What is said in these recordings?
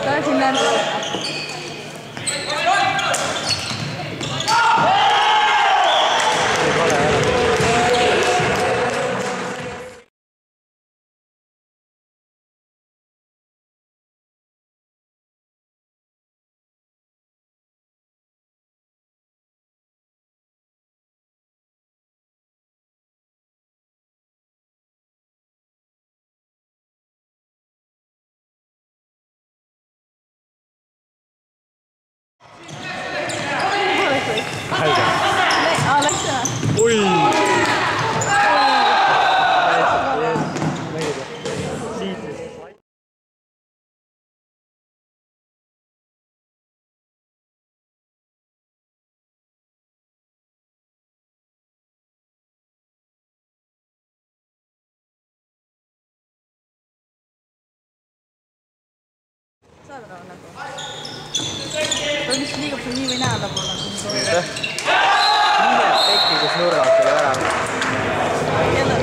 Ta siin näeb. Ui! Saad aru nagu? Ta vist liigub sul nii või näe tapoole. Nii teki, kus nurgad tuli ära. Jälle.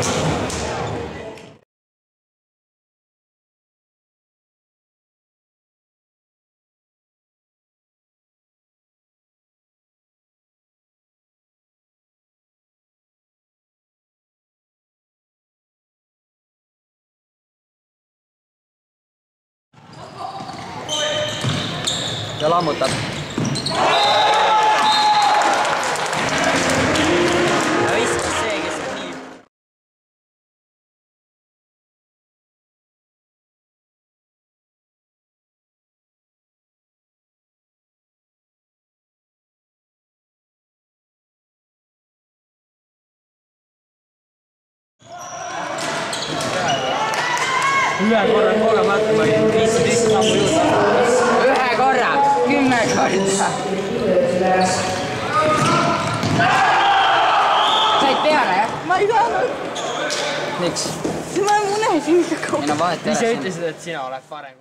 Ja lammutab. Ja viskas see, kes on nii. Ühe korra kogemata ma olin 15 sammu juurde. Ühe korra, 10 korda. Said peale, jah? Ma ei saanud. Miks? Siis ma unesin ikka kaua. Ei no vahet ei ole. Ise ütlesid, et sina oled parem.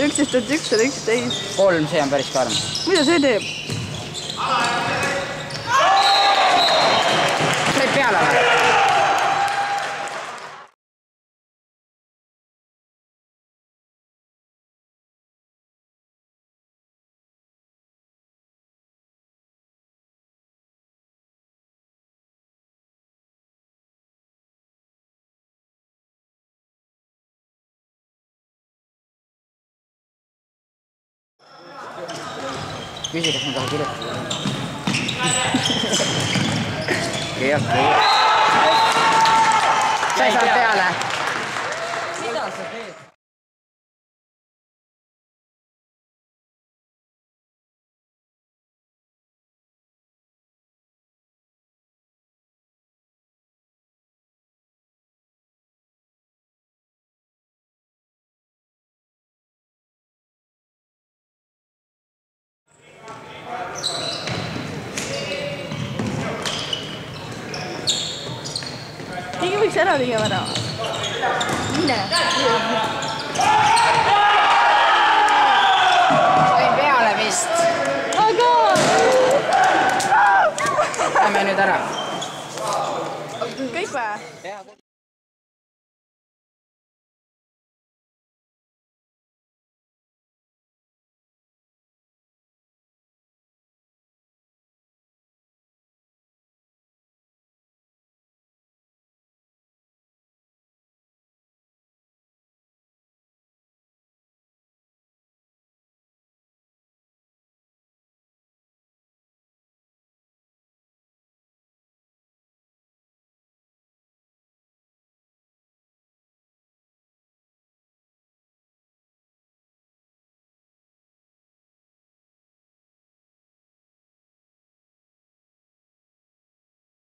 Üksteist 11. 3, see on päris karm. Mida see teeb? Said peale või? Küsi, kas ma tahan kirjutada. Ei hakka. Sa ei saanud peale. Mida sa teed? Keegi võiks ära tegema ära. Mine. Sain peale vist. Aga! Lähme nüüd ära. Kõik või?